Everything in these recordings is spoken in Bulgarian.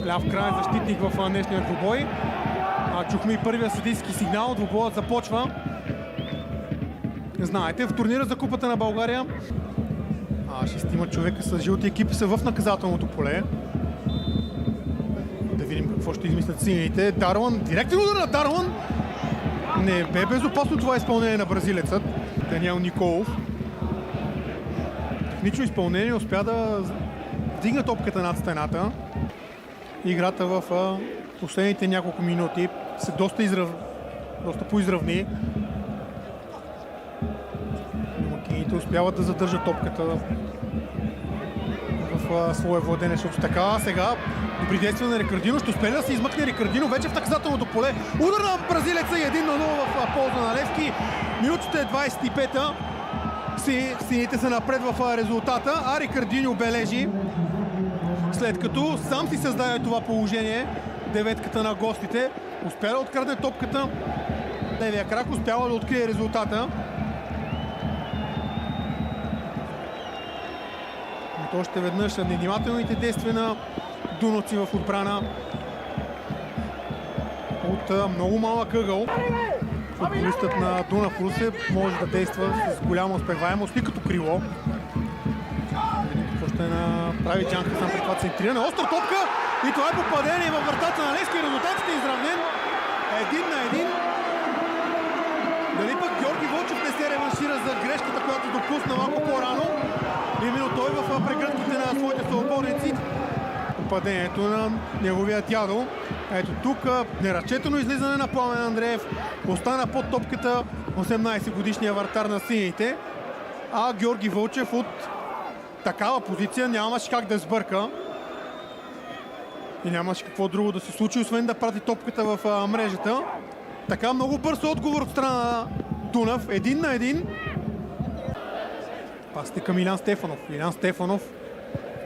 Ляв крайен защитник в днешния двубой. Чухме и първия съдийски сигнал. Двубоят започва. Знаете, в турнира за Купата на България 6 човека с жълти екипи са в наказателното поле. Да видим какво ще измислят сините. Дарван, директен удар на Дарван! Не бе безопасно това изпълнение на бразилецът Даниел Николов. Технично изпълнение успя да вдигна топката над стената. Играта в последните няколко минути се доста поизравни. Домакините успяват да задържат топката в своя владение, защото така сега добри действия на Рикардино. Ще успее да се измъкне Рикардино вече в наказателното поле. Удар на бразилеца и 1-0 в полза на Левски. Минутата е 25-та. Сините са напред в резултата, а Рикардино бележи, след като сам си създаде това положение. Деветката на гостите успя да открадне топката. Левия крак успява да открие резултата. Но още веднъж невнимателните действия на Дуновци в отбрана от много малък ъгъл. Футболистът на Дунав Русе може да действа с голяма успеваемост и като крило. Какво ще направи Джан Хасан при това центриране. Остра топка и това е попадение във вратата на Левски. Резултатът е изравнен 1-1. Дали пък Георги Вълчев не се реваншира за грешката, която допусна малко по-рано. Именно той в прегръдките на своите съотборници. Попадението на неговия дядо. Ето тук неразчетено излизане на Пламен Андреев. Остана под топката 18-годишния вратар на сините. А Георги Вълчев от такава позиция нямаше как да сбърка. И нямаше какво друго да се случи, освен да прати топката в мрежата. Така много бърз отговор от страна на Дунав. 1-1. Пасите към Илян Стефанов. Илян Стефанов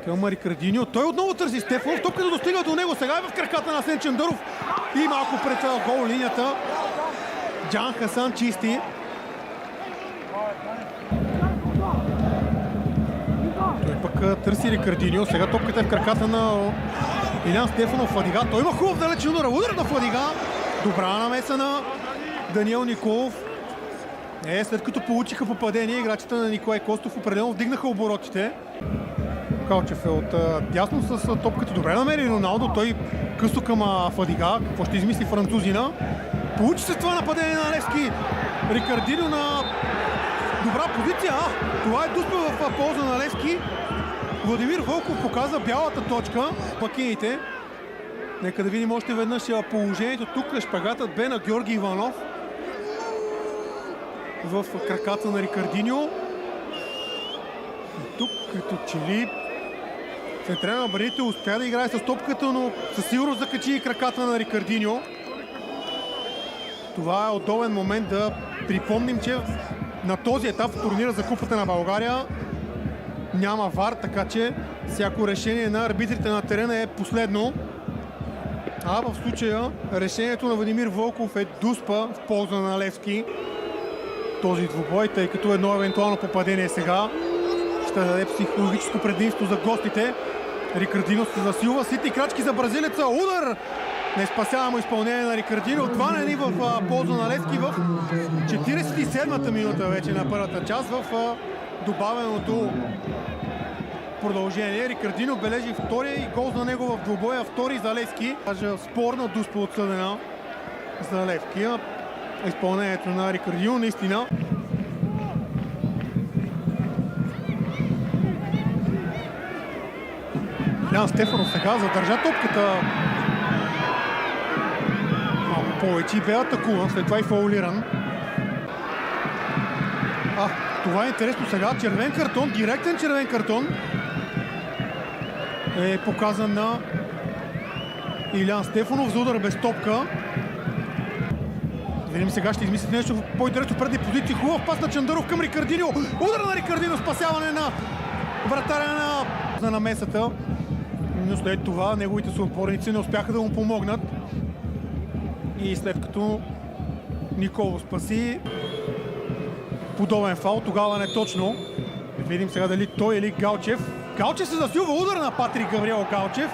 към Рикардиньо. Той отново търси Стефанов. Топката достига до него. Сега е в краката на Асен Чандаров. И малко пред гол линията. Джан Хасан чисти. Той пък търси Рикардиньо. Сега топката е в краката на Илян Стефанов. Фадига. Той има хубав далечен удар. Удар на Фадига. Добра намеса на Даниел Николов. След като получиха попадение, играчите на Николай Костов определено вдигнаха оборотите. Калчев е от дясно с топката. Добре намери Роналдо. Той късо към Фадига. Какво ще измисли французина? Получи се това нападение на Левски. Рикардиньо на добра позиция. Това е дуспа в полза на Левски. Владимир Вълков показа бялата точка. Пакините. Нека да видим още веднъж положението. Тук шпагатът бе на Георги Иванов. В краката на Рикардиньо. И тук като че ли централен на бранител успя да играе с топката, но със сигурност закачи и краката на Рикардиньо. Това е удобен момент да припомним, че на този етап в турнира за Купата на България няма ВАР, така че всяко решение на арбитрите на терена е последно. А в случая решението на Владимир Вълков е дуспа в полза на Левски. Този двубой, тъй като едно евентуално попадение сега ще даде психологическо предимство за гостите. Рикардиньо се засилва, сити крачки за бразилеца, удар! Не спасява изпълнение на Рикардиньо. 2-1 в полза на Левски в 47-та минута вече на първата част в добавеното продължение. Рикардиньо бележи втория и гол за него в двубоя, втори за Левски. Даже спорна дуспа отсъдена за Левски. Изпълнението на Рикардиньо наистина. Илян Стефанов сега задържа топката малко повече и бе атакуван, след това и фаулиран. Това е интересно сега. Червен картон, директен червен картон е показан на Илян Стефанов за удар без топка. Видим сега ще измислят нещо по-интересно в предни позиции. Хубав пас на Чандаров към Рикардиньо. Удар на Рикардиньо, спасяване на вратаря на намесата. Но след това неговите съотборници не успяха да му помогнат. И след като Николов спаси подобен фаул, тогава не точно. Видим сега дали той или Галчев. Галчев се засилва, удар на Патрик Гавриел Галчев.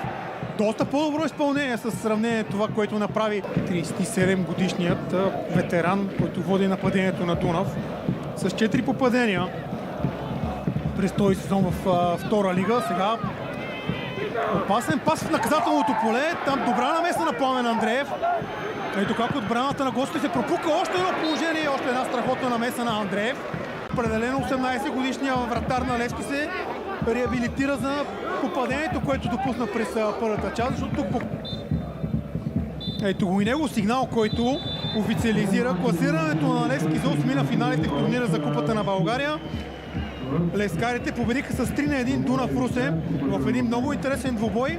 доста по-добро изпълнение с сравнение това, което направи 37 годишният ветеран, който води нападението на Дунав с 4 попадения през този сезон в втора лига. Сега опасен пас в наказателното поле. Там добра намеса на Пламен Андреев. Ето как отбраната на гостите се пропука още едно положение и още една страхотна намеса на Андреев. Определено 18 годишния вратар на Левски се реабилитира за попадението, което допусна през първата част, защото тук ето го и него сигнал, който официализира класирането на Левски за 8 на финалите в турнира за Купата на България. Левскарите победиха с 3-1 Дунав Русе в един много интересен двубой.